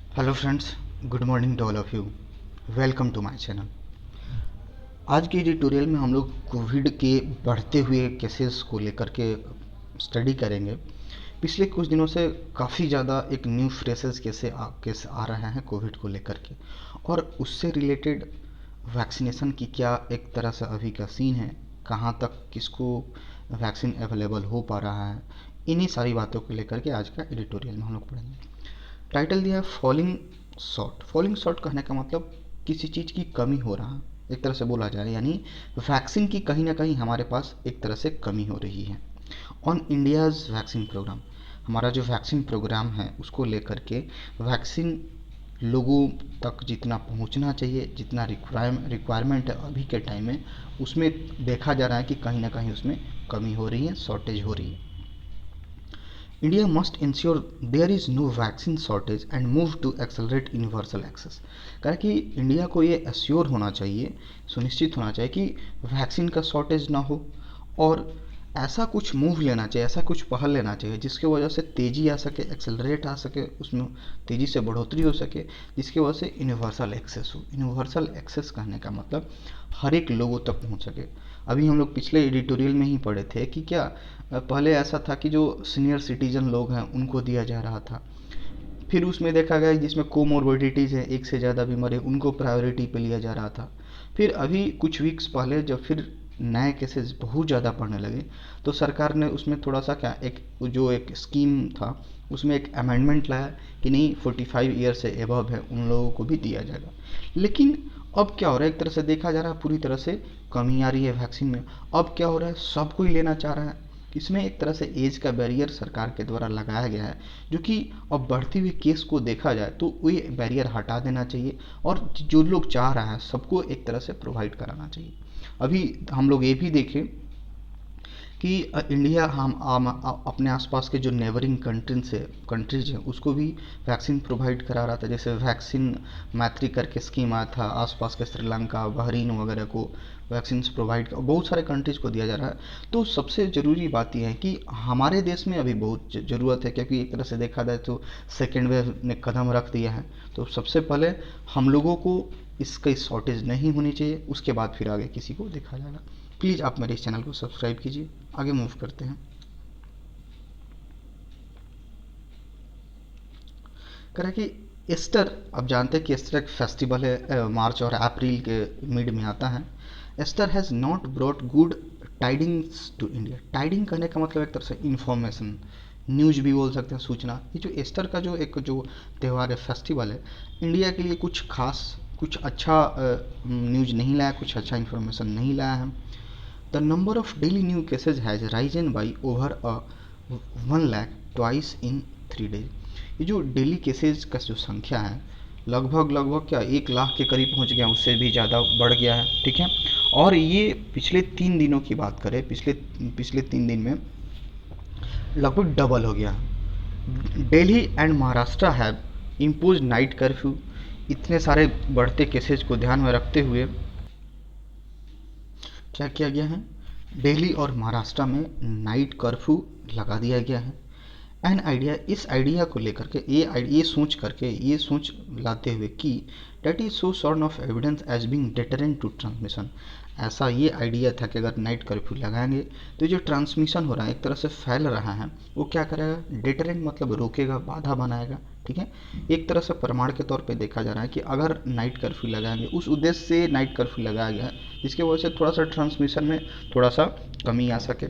Hello friends, good morning to all of you. Welcome to my channel. आज के editorial में हम लोग कोविड के बढ़ते हुए केसेस को लेकर के स्टडी करेंगे। पिछले कुछ दिनों से काफ़ी ज़्यादा एक न्यू फ्रेसेस केस आ रहे हैं कोविड को लेकर के, और उससे रिलेटेड वैक्सीनेशन की क्या एक तरह से अभी का सीन है, कहाँ तक किसको वैक्सीन अवेलेबल हो पा रहा है, इन्हीं सारी बातों को लेकर के आज का एडिटोरियल में हम लोग पढ़ेंगे। टाइटल दिया है फॉलिंग शॉर्ट। फॉलिंग शॉर्ट कहने का मतलब किसी चीज़ की कमी हो रहा, एक तरह से बोला जाए, यानी वैक्सीन की कहीं ना कहीं हमारे पास एक तरह से कमी हो रही है। ऑन इंडियाज़ वैक्सीन प्रोग्राम, हमारा जो वैक्सीन प्रोग्राम है उसको लेकर के वैक्सीन लोगों तक जितना पहुंचना चाहिए, जितना रिक्वायरमेंट है अभी के टाइम में, उसमें देखा जा रहा है कि कहीं ना कहीं उसमें कमी हो रही है, शॉर्टेज हो रही है। India must ensure there is no vaccine shortage and move to accelerate universal access। कारण कि इंडिया को ये एश्योर होना चाहिए, सुनिश्चित होना चाहिए कि वैक्सीन का शॉर्टेज ना हो, और ऐसा कुछ मूव लेना चाहिए, ऐसा कुछ पहल लेना चाहिए जिसके वजह से तेज़ी आ सके, एक्सेलरेट आ सके, उसमें तेज़ी से बढ़ोतरी हो सके, जिसकी वजह से यूनिवर्सल एक्सेस हो। यूनिवर्सल एक्सेस कहने का मतलब हर एक लोगों तक पहुंच सके। अभी हम लोग पिछले एडिटोरियल में ही पढ़े थे कि क्या पहले ऐसा था कि जो सीनियर सिटीजन लोग हैं उनको दिया जा रहा था, फिर उसमें देखा गया जिसमें कोमोर्बिडिटीज़ है, एक से ज़्यादा बीमारी, उनको प्रायोरिटी पे लिया जा रहा था। फिर अभी कुछ वीक्स पहले जब फिर नए केसेस बहुत ज़्यादा बढ़ने लगे, तो सरकार ने उसमें थोड़ा सा क्या, एक स्कीम था उसमें एक अमेंडमेंट लाया कि नहीं, 45 ईयर से एबव है उन लोगों को भी दिया जाएगा। लेकिन अब क्या हो रहा है, एक तरह से देखा जा रहा है पूरी तरह से कमी आ रही है वैक्सीन में। अब क्या हो रहा है, सब कोई लेना चाह रहा है। इसमें एक तरह से एज का बैरियर सरकार के द्वारा लगाया गया है, जो कि अब बढ़ती हुई केस को देखा जाए तो ये बैरियर हटा देना चाहिए, और जो लोग चाह रहा है सबको एक तरह से प्रोवाइड कराना चाहिए। अभी हम लोग ये भी देखें कि इंडिया हम अपने आसपास के जो नेबरिंग कंट्रीज हैं उसको भी वैक्सीन प्रोवाइड करा रहा था। जैसे वैक्सीन मैत्री करके स्कीम आया था, आसपास के श्रीलंका, बहरीन वगैरह को वैक्सीन प्रोवाइड, बहुत सारे कंट्रीज को दिया जा रहा है। तो सबसे ज़रूरी बात यह है कि हमारे देश में अभी बहुत ज़रूरत है, क्योंकि एक तरह से देखा जाए तो सेकेंड वेव ने कदम रख दिया है। तो सबसे पहले हम लोगों को इसकी शॉर्टेज नहीं होनी चाहिए, उसके बाद फिर आगे किसी को देखा जाएगा। प्लीज़ आप मेरे इस चैनल को सब्सक्राइब कीजिए। आगे मूव करते हैं। कह रहे कि ईस्टर, आप जानते हैं कि ईस्टर एक फेस्टिवल है, मार्च और अप्रैल के मिड में आता है। Easter has not brought good tidings to India. Tiding करने का मतलब एक तरह से इन्फॉर्मेशन, न्यूज भी बोल सकते हैं, सूचना। ये जो ईस्टर का जो त्यौहार है, फेस्टिवल है, इंडिया के लिए कुछ खास, कुछ अच्छा न्यूज नहीं लाया, कुछ अच्छा इन्फॉर्मेशन नहीं लाया है। The number of daily new cases has Ryzen by over 1 lakh twice in 3 days। ये जो डेली केसेज का जो संख्या है, लगभग क्या 1 लाख के करीब पहुंच गया, उससे भी ज़्यादा बढ़ गया है, ठीक है। और ये पिछले 3 दिनों की बात करें, पिछले पिछले 3 दिन में लगभग डबल हो गया। Delhi and Maharashtra have impose night curfew. इतने सारे बढ़ते केसेज को ध्यान में रखते हुए क्या किया गया है, दिल्ली और महाराष्ट्र में नाइट कर्फ्यू लगा दिया गया है। एन आइडिया, इस आइडिया को लेकर के, ये सोच लाते हुए कि that is so sort of evidence as being deterrent to transmission. ऐसा ये आइडिया था कि अगर नाइट कर्फ्यू लगाएंगे तो जो ट्रांसमिशन हो रहा है, एक तरह से फैल रहा है, वो क्या करेगा, डेटरेंट मतलब रोकेगा, बाधा बनाएगा, ठीक है। एक तरह से प्रमाण के तौर पे देखा जा रहा है कि अगर नाइट कर्फ्यू लगाएंगे, उस उद्देश्य से नाइट कर्फ्यू लगाया गया है जिसकी वजह से थोड़ा सा ट्रांसमिशन में थोड़ा सा कमी आ सके।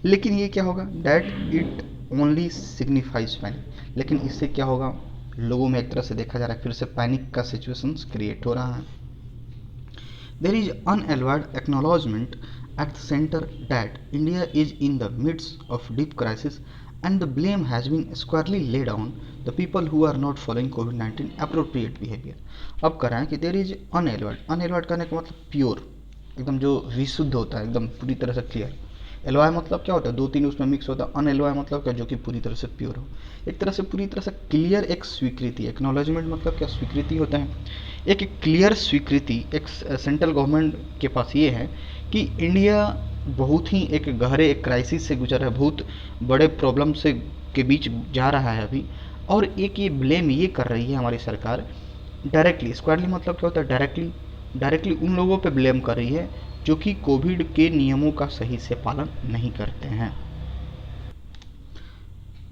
लेकिन ये क्या होगा, that it only signifies panic. लेकिन इससे क्या होगा, लोगों में एक तरह से देखा जा रहा है फिर से पैनिक का सिचुएशन क्रिएट हो रहा है। There is unalloyed acknowledgement at the centre that India is in the midst of deep crisis and the blame has been squarely laid on the people who are not following कोविड-19 appropriate behaviour. अब कर रहे हैं कि देर is अनएलवाइड, अनएलवाइड करने का मतलब pure, एकदम जो विशुद्ध होता है, एकदम पूरी तरह से क्लियर। एलवाई मतलब क्या होता है, 2-3 उसमें मिक्स होता है। अनएलवाई मतलब क्या, जो कि पूरी तरह से प्योर हो, एक तरह से पूरी तरह से क्लियर, एक स्वीकृति। एक्नॉलेजमेंट मतलब क्या, स्वीकृति होता है, एक क्लियर स्वीकृति। एक सेंट्रल गवर्नमेंट के पास ये है कि इंडिया बहुत ही एक गहरे एक क्राइसिस से गुजर रहा है, बहुत बड़े प्रॉब्लम से के बीच जा रहा है अभी। और एक ये ब्लेम ये कर रही है हमारी सरकार डायरेक्टली, स्क्वायरली मतलब क्या होता है, डायरेक्टली, डायरेक्टली उन लोगों पे ब्लेम कर रही है जो कि कोविड के नियमों का सही से पालन नहीं करते हैं।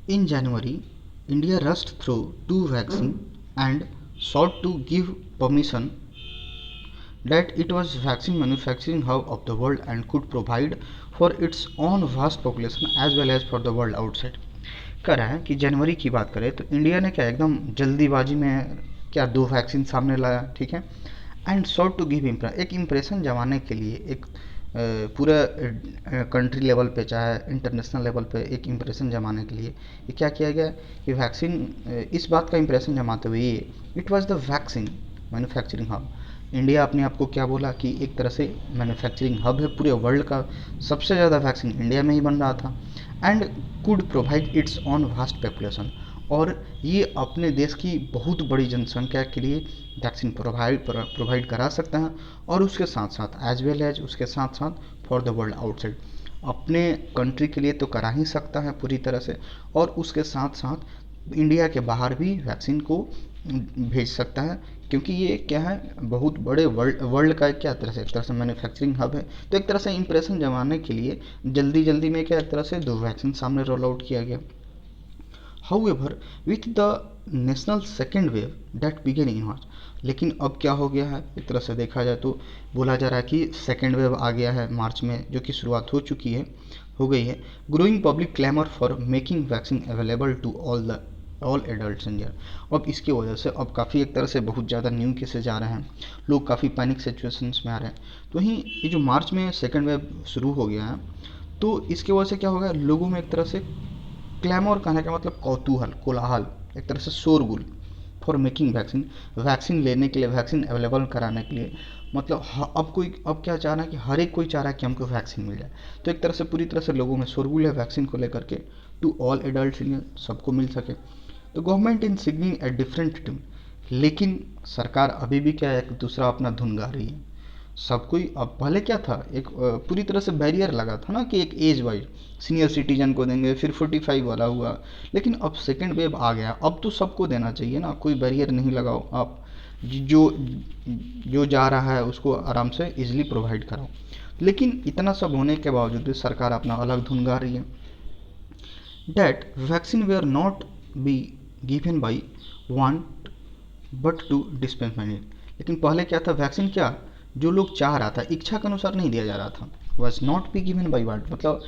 In January, India rushed through two vaccines and sought to give permission that it was vaccine manufacturing hub of the world and could provide for its own vast population as well as for the world outside। कह रहा है कि जनवरी की बात करें तो India ने क्या एकदम जल्दीबाजी में क्या दो वैक्सीन सामने लाया, ठीक है, एंड सॉट टू गिव एक इम्प्रेशन जमाने के लिए, एक पूरा कंट्री लेवल पे चाहे इंटरनेशनल लेवल पे एक इम्प्रेशन जमाने के लिए ये क्या किया गया कि वैक्सीन, इस बात का इम्प्रेशन जमाते हुए ये it was the vaccine manufacturing hub. India अपने आप को क्या बोला कि एक तरह से मैन्युफैक्चरिंग हब है, पूरे वर्ल्ड का सबसे ज़्यादा वैक्सीन इंडिया में ही बन रहा था, and could provide it's on vast population, और ये अपने देश की बहुत बड़ी जनसंख्या के लिए वैक्सीन प्रोवाइड करा सकते हैं, और उसके साथ साथ एज वेल एज उसके साथ साथ फॉर द वर्ल्ड आउटसाइड, अपने कंट्री के लिए तो करा ही सकता है पूरी तरह से, और उसके साथ साथ इंडिया के बाहर भी वैक्सीन को भेज सकता है, क्योंकि ये क्या है बहुत बड़े वर्ल्ड का क्या एक तरह से मैन्युफैक्चरिंग हब है। तो एक तरह से इंप्रेशन जमाने के लिए जल्दी जल्दी में क्या एक तरह से दो वैक्सीन सामने रोल आउट किया गया। However, with the national second wave that began in March, लेकिन अब क्या हो गया है, एक तरह से देखा जाए तो बोला जा रहा है कि सेकेंड वेव आ गया है मार्च में, जो कि शुरुआत हो गई है। Growing public clamour for making vaccine available to all adult India. अब इसकी वजह से अब काफ़ी एक तरह से बहुत ज़्यादा न्यू केसेज आ रहे हैं, लोग काफ़ी पैनिक सिचुएशंस में आ रहे हैं। तो वहीं ये जो मार्च में सेकेंड वेव शुरू हो गया है, तो इसकी वजह से क्या होगा, लोगों में एक तरह से क्लैमर कहने का मतलब कौतूहल, कोलाहल, एक तरह से शोरगुल फॉर मेकिंग वैक्सीन, वैक्सीन लेने के लिए, वैक्सीन अवेलेबल कराने के लिए, मतलब अब क्या चाह रहा है कि हर एक कोई चाह रहा है कि हमको वैक्सीन मिल जाए। तो एक तरह से पूरी तरह से लोगों में शोरगुल है वैक्सीन को लेकर के, टू ऑल एडल्ट इंडियन, सबको मिल सके। तो government in signing a different tune, लेकिन सरकार अभी भी क्या है, एक दूसरा अपना धुन गा रही है। सब कोई, अब पहले क्या था, एक पूरी तरह से बैरियर लगा था ना कि एक एज वाइज सीनियर सिटीजन को देंगे, फिर 45 वाला हुआ, लेकिन अब सेकेंड वेव आ गया, अब तो सबको देना चाहिए ना, कोई बैरियर नहीं लगाओ आप, जो जो जा रहा है उसको आराम से इजीली प्रोवाइड कराओ। लेकिन इतना सब होने के बावजूद भी सरकार अपना अलग धुन गा रही है, that vaccine were not be given by want but to dispense mind. लेकिन पहले क्या था, वैक्सीन क्या जो लोग चाह रहा था, इच्छा के अनुसार नहीं दिया जा रहा था, was not be given by want, मतलब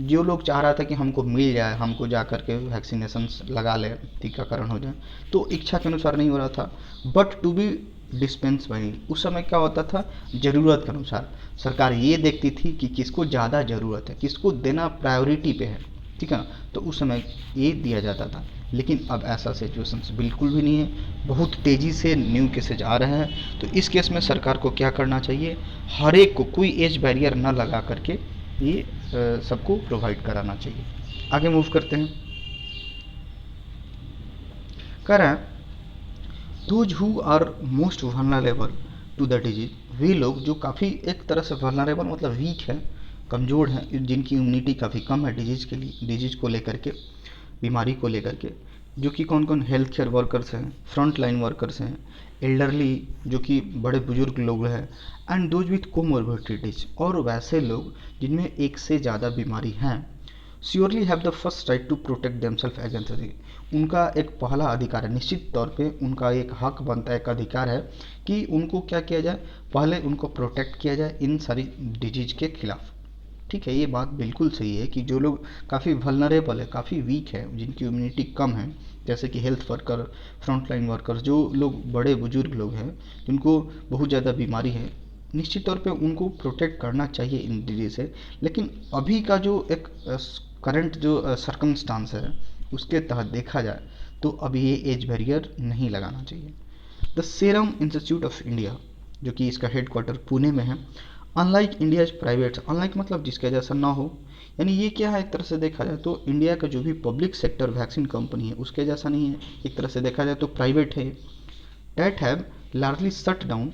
जो लोग चाह रहा था कि हमको मिल जाए, हमको जा करके वैक्सीनेशन लगा ले, टीकाकरण हो जाए, तो इच्छा के अनुसार नहीं हो रहा था, but to be dispense by, उस समय क्या होता था, ज़रूरत के अनुसार सरकार ये देखती थी कि किसको ज़्यादा ज़रूरत है, किसको देना प्रायोरिटी पे है, ठीक है ना, तो उस समय ये दिया जाता था। लेकिन अब ऐसा सिचुएशंस बिल्कुल भी नहीं है, बहुत तेज़ी से न्यू केसेज आ रहे हैं। तो इस केस में सरकार को क्या करना चाहिए, हर एक को कोई एज बैरियर ना लगा करके ये सबको प्रोवाइड कराना चाहिए। आगे मूव करते हैं, कह रहा है those who are most vulnerable to the disease, वे लोग जो काफ़ी एक तरह से वल्नरेबल मतलब वीक है, कमज़ोर हैं, जिनकी इम्यूनिटी काफ़ी कम है डिजीज़ के लिए, डिजीज़ को लेकर के, बीमारी को लेकर के, जो कि कौन कौन, हेल्थ केयर वर्कर्स हैं, फ्रंट लाइन वर्कर्स हैं, एल्डरली जो कि बड़े बुजुर्ग लोग हैं, एंड दोज विथ कोमोर्बिडिटीज, और वैसे लोग जिनमें एक से ज़्यादा बीमारी हैं, surely have the first right to protect themselves against this, उनका एक पहला अधिकार है, निश्चित तौर पे उनका एक हक बनता है, एक अधिकार है कि उनको क्या किया जाए, पहले उनको प्रोटेक्ट किया जाए इन सारी डिजीज के खिलाफ। ठीक है, ये बात बिल्कुल सही है कि जो लोग काफ़ी वल्नरेबल है, काफ़ी वीक है, जिनकी इम्यूनिटी कम है, जैसे कि health worker, front line workers, जो लोग बड़े बुजुर्ग लोग हैं जिनको बहुत ज़्यादा बीमारी है, निश्चित तौर पे उनको प्रोटेक्ट करना चाहिए इन डिजीज से। लेकिन अभी का जो एक करंट जो सर्कमस्टांस है उसके तहत देखा जाए तो अभी ये एज बैरियर नहीं लगाना चाहिए। The serum institute of India, जो कि इसका हेडक्वार्टर पुणे में है, अनलाइक इंडिया प्राइवेट, अनलाइक मतलब जिसके जैसा ना हो, यानी ये क्या है, एक तरह से देखा जाए तो इंडिया का जो भी पब्लिक सेक्टर वैक्सीन कंपनी है उसके जैसा नहीं है, एक तरह से देखा जाए तो प्राइवेट है। That have largely shut down,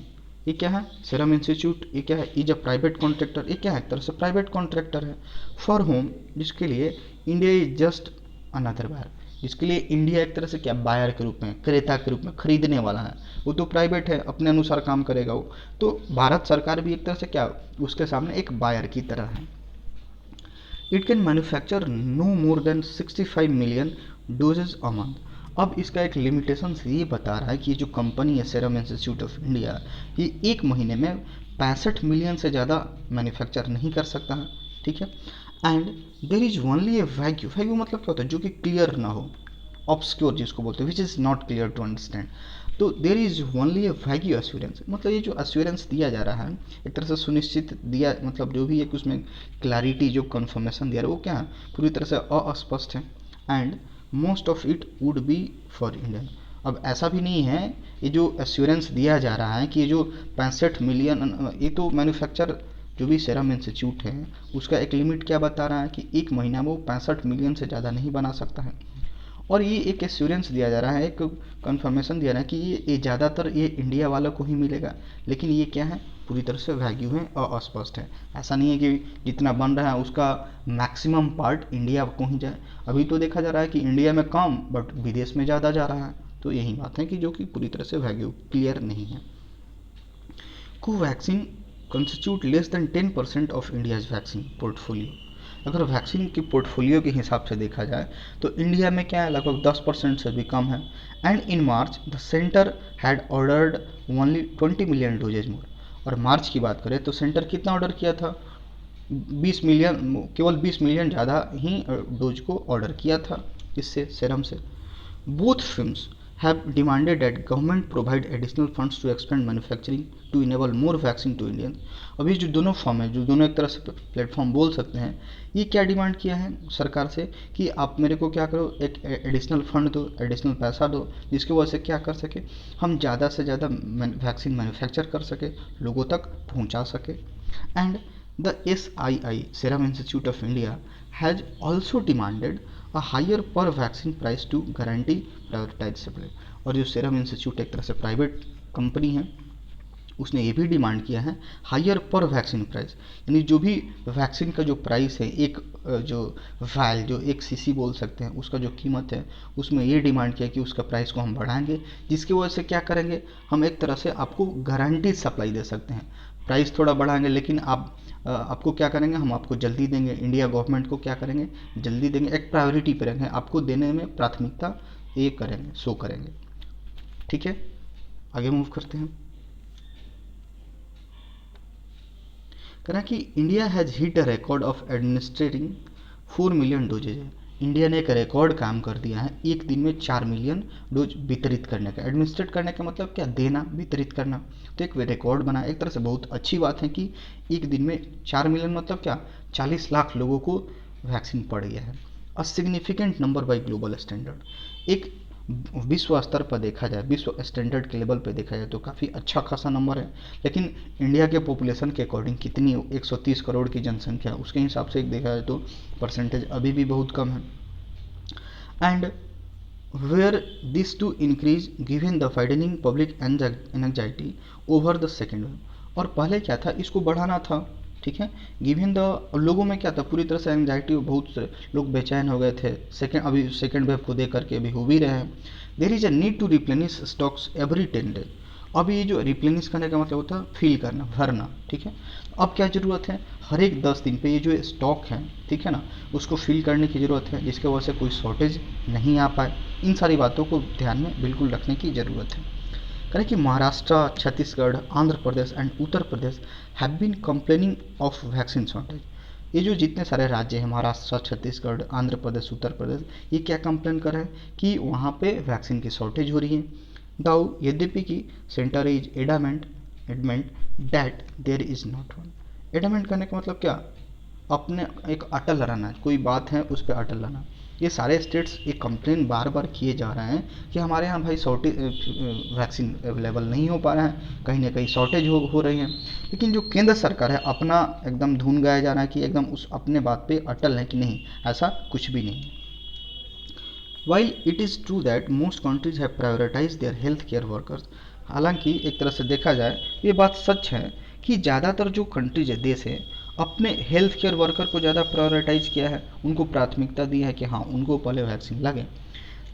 ये क्या है, सीरम इंस्टीट्यूट, ये क्या है, इज अ प्राइवेट कॉन्ट्रैक्टर, ये क्या है, एक तरह से प्राइवेट कॉन्ट्रैक्टर है, फॉर होम, जिसके लिए India is just another buyer, जिसके लिए इंडिया एक तरह से क्या बायर के रूप में, क्रेता के रूप में खरीदने वाला है। वो तो प्राइवेट है, अपने अनुसार काम करेगा वो। तो भारत सरकार भी एक तरह से क्या उसके सामने एक बायर की तरह है। It can manufacture no more than 65 million doses a month. अब इसका एक लिमिटेशन ये बता रहा है कि ये जो कंपनी है सीरम इंस्टीट्यूट ऑफ इंडिया, ये एक महीने में 65 मिलियन से ज़्यादा मैन्युफैक्चर नहीं कर सकता है, ठीक है। And there is only a वैक्यू, वैक्यू मतलब क्या होता है, जो कि क्लियर ना हो, ऑब्सक्योर जिसको बोलते हैं, which is not clear to understand. तो there is only a vague assurance, मतलब ये जो एश्योरेंस दिया जा रहा है एक तरह से सुनिश्चित दिया, मतलब जो भी एक उसमें क्लैरिटी जो कन्फर्मेशन दिया रहा है वो क्या है, पूरी तरह से अस्पष्ट है। And most of it would be for Indian. अब ऐसा भी नहीं है, ये जो एश्योरेंस दिया जा रहा है कि ये जो 65 मिलियन, ये तो मैन्युफैक्चर जो भी सीरम इंस्टीट्यूट है उसका एक लिमिट क्या बता रहा है कि एक महीना में वो 65 मिलियन से ज़्यादा नहीं बना सकता है। और ये एक एश्योरेंस दिया जा रहा है, एक कंफर्मेशन दिया रहा है कि ये ज़्यादातर ये इंडिया वालों को ही मिलेगा, लेकिन ये क्या है, पूरी तरह से वैग्यू है और अस्पष्ट है। ऐसा नहीं है कि जितना बन रहा है उसका मैक्सिमम पार्ट इंडिया को ही जाए। अभी तो देखा जा रहा है कि इंडिया में कम बट विदेश में ज़्यादा जा रहा है। तो यही बात है कि जो कि पूरी तरह से वैग्यू क्लियर नहीं है। Covaxin constitute less than 10% of India's vaccine portfolio. अगर वैक्सीन की पोर्टफोलियो के हिसाब से देखा जाए तो इंडिया में क्या है, लगभग 10% से भी कम है। And in March the centre had ordered only 20 million doses more. और मार्च की बात करें तो सेंटर कितना ऑर्डर किया था, 20 मिलियन, केवल 20 मिलियन ज़्यादा ही डोज को ऑर्डर किया था इससे, सीरम से। Both films have demanded that government provide additional funds to expand manufacturing to enable more vaccine to Indians। अभी जो दोनों फॉर्म है, जो दोनों एक तरह से प्लेटफॉर्म बोल सकते हैं, ये क्या डिमांड किया है सरकार से कि आप मेरे को क्या करो, एक एडिशनल फंड दो, एडिशनल पैसा दो, जिसकी वजह से क्या कर सके, हम ज़्यादा से ज़्यादा वैक्सीन मैन्युफैक्चर कर सके, लोगों तक पहुँचा सके। And the SII Serum Institute of India has also demanded a higher per vaccine price to guarantee prioritise supply. और जो सीरम इंस्टीट्यूट एक तरह से प्राइवेट कंपनी है, उसने ये भी डिमांड किया है हायर पर वैक्सीन प्राइस, यानी जो भी वैक्सीन का जो प्राइस है, एक जो वायल जो 1 cc बोल सकते हैं उसका जो कीमत है, उसमें ये डिमांड किया कि उसका प्राइस को हम बढ़ाएंगे, जिसकी वजह से क्या करेंगे, हम एक तरह से आपको गारंटीड सप्लाई दे सकते हैं। प्राइस थोड़ा बढ़ाएंगे लेकिन आपको क्या करेंगे, हम आपको जल्दी देंगे, इंडिया गवर्नमेंट को क्या करेंगे, जल्दी देंगे, एक प्रायोरिटी पे रखेंगे, आपको देने में प्राथमिकता ये करेंगे, शो करेंगे। ठीक है, आगे मूव करते हैं। कह कि India has hit a record of administrating 4 million doses है। इंडिया ने एक रिकॉर्ड काम कर दिया है, एक दिन में 4 मिलियन डोज वितरित करने का। एडमिनिस्ट्रेट करने का मतलब क्या, देना, वितरित करना। तो एक रिकॉर्ड बना, एक तरह से बहुत अच्छी बात है कि एक दिन में 4 मिलियन मतलब क्या, 40 लाख लोगों को वैक्सीन पड़ गया है। A significant number by global standard. एक विश्व स्तर पर देखा जाए, विश्व स्टैंडर्ड के लेवल पे देखा जाए तो काफ़ी अच्छा खासा नंबर है। लेकिन इंडिया के पॉपुलेशन के अकॉर्डिंग कितनी, 130 करोड़ की जनसंख्या, उसके हिसाब से देखा जाए तो परसेंटेज अभी भी बहुत कम है। And where this to increase given the widening public anxiety over the second wave. और पहले क्या था, इसको बढ़ाना था, ठीक है, गिवन द, लोगों में क्या था, पूरी तरह से एंजाइटी, बहुत से लोग बेचैन हो गए थे अभी सेकेंड वेव को दे करके अभी हो भी रहे हैं। There is a need to replenish stocks every 10 days. अब ये जो रिप्लेनिश करने का मतलब होता है फिल करना, भरना, ठीक है। अब क्या ज़रूरत है, हर एक 10 दिन पे ये जो स्टॉक है, ठीक है ना, उसको फिल करने की ज़रूरत है, जिसके वजह से कोई शॉर्टेज नहीं आ पाए। इन सारी बातों को ध्यान में बिल्कुल रखने की ज़रूरत है। करें कि Maharashtra, Chhattisgarh, Andhra Pradesh and Uttar Pradesh have been complaining of vaccine shortage. ये जो जितने सारे राज्य हैं, महाराष्ट्र, छत्तीसगढ़, आंध्र प्रदेश, उत्तर प्रदेश, ये क्या कंप्लेन कर रहे हैं कि वहाँ पे वैक्सीन की शॉर्टेज हो रही है। दाउ यद्यपि कि centre is adamant that there is not one. Adamant करने का मतलब क्या, अपने एक अटल रहना, कोई बात है उस पर अटल रहना। ये सारे स्टेट्स एक कंप्लेन बार बार किए जा रहे हैं कि हमारे यहाँ भाई शॉर्टेज वैक्सीन अवेलेबल नहीं हो पा रहा है, कहीं ना कहीं शॉर्टेज हो रही है। लेकिन जो केंद्र सरकार है अपना एकदम धुन गाया जा रहा है कि एकदम उस अपने बात पे अटल है कि नहीं, ऐसा कुछ भी नहीं है। While it is true that most countries have prioritise their health care workers. हालांकि एक तरह से देखा जाए ये बात सच है कि ज़्यादातर जो कंट्रीज है, देश है, अपने हेल्थ केयर वर्कर को ज़्यादा प्रायोरिटाइज किया है, उनको प्राथमिकता दी है कि हाँ उनको पहले वैक्सीन लगे।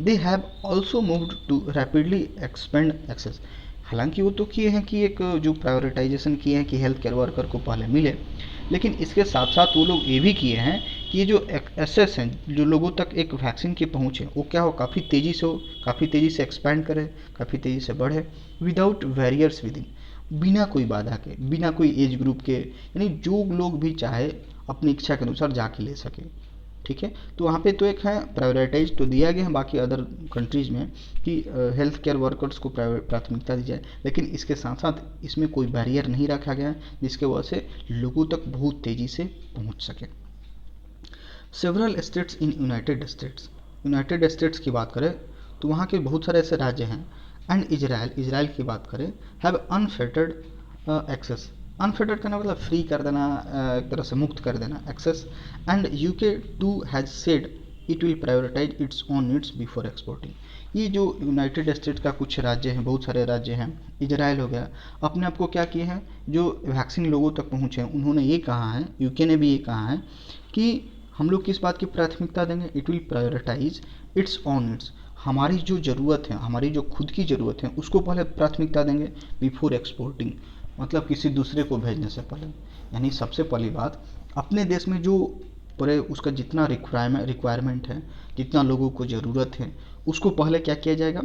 They have also moved to rapidly expand access. हालांकि वो तो किए हैं कि एक जो प्रायोरिटाइजेशन किए हैं कि हेल्थ केयर वर्कर को पहले मिले, लेकिन इसके साथ साथ वो लोग ये भी किए हैं कि ये जो एक्सेस हैं, जो लोगों तक एक वैक्सीन की पहुंच है, वो क्या हो, काफ़ी तेज़ी से हो, काफ़ी तेज़ी से एक्सपैंड करे, काफ़ी तेज़ी से बढ़े, विदाउट बैरियर्स विद इन, बिना कोई बाधा के, बिना कोई एज ग्रुप के, यानी जो लोग भी चाहे अपनी इच्छा के अनुसार जाके ले सके। ठीक है, तो वहाँ पे तो एक है प्रायोरिटाइज तो दिया गया है बाकी अदर कंट्रीज़ में कि हेल्थ केयर वर्कर्स को प्राथमिकता दी जाए, लेकिन इसके साथ साथ इसमें कोई बैरियर नहीं रखा गया है जिसके वजह से लोगों तक बहुत तेज़ी से पहुँच सके। Several states in United states की बात करें तो वहाँ के बहुत सारे ऐसे राज्य हैं, एंड इजराइल की बात करें, हैव अनफेटर्ड एक्सेस। अनफेटर्ड करना मतलब फ्री कर देना, एक तरह से मुक्त कर देना access. And UK too has said it will prioritise its own needs before exporting. ये जो यूनाइटेड स्टेट्स का कुछ राज्य हैं, बहुत सारे राज्य हैं, इजराइल हो गया, अपने आप को क्या किए हैं, जो वैक्सीन लोगों तक पहुँचे हैं, उन्होंने ये कहा है, यूके ने भी ये कहा है कि हम लोग किस बात की प्राथमिकता देंगे, it will prioritise its own needs. हमारी जो ज़रूरत है, हमारी जो खुद की ज़रूरत है, उसको पहले प्राथमिकता देंगे बिफोर एक्सपोर्टिंग, मतलब किसी दूसरे को भेजने से पहले। यानी सबसे पहली बात, अपने देश में जो पूरे उसका जितना रिक्वायरमेंट है, जितना लोगों को ज़रूरत है, उसको पहले क्या किया जाएगा,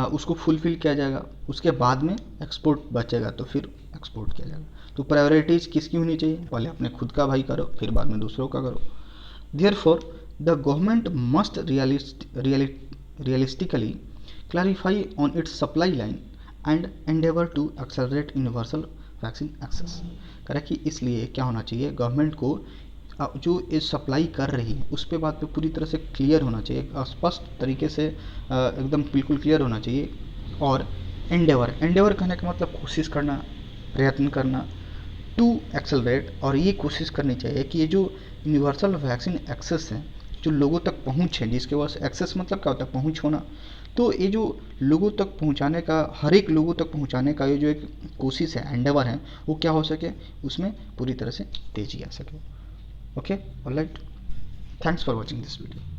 उसको फुलफ़िल किया जाएगा, उसके बाद में एक्सपोर्ट बचेगा तो फिर एक्सपोर्ट किया जाएगा। तो प्रायोरिटीज़ किसकी होनी चाहिए, पहले अपने खुद का भाई करो, फिर बाद में दूसरों का करो। Therefore the government must realistically clarify on its supply line and endeavour to accelerate universal vaccine access. कह कि इसलिए क्या होना चाहिए, गवर्नमेंट को जो ये सप्लाई कर रही है उस पे बात पे पूरी तरह से क्लियर होना चाहिए, स्पष्ट तरीके से एकदम बिल्कुल क्लियर होना चाहिए। और एंडेवर कहने का मतलब कोशिश करना, प्रयत्न करना, टू एक्सेलरेट, और ये कोशिश करनी चाहिए कि ये जो यूनिवर्सल वैक्सीन एक्सेस है, जो लोगों तक पहुंच है, जिसके पास एक्सेस मतलब क्या होता है, पहुंच होना, तो ये जो लोगों तक पहुंचाने का, हर एक लोगों तक पहुंचाने का ये जो एक कोशिश है, एंडेवर है, वो क्या हो सके, उसमें पूरी तरह से तेजी आ सके। Okay, alright, thanks for watching this video.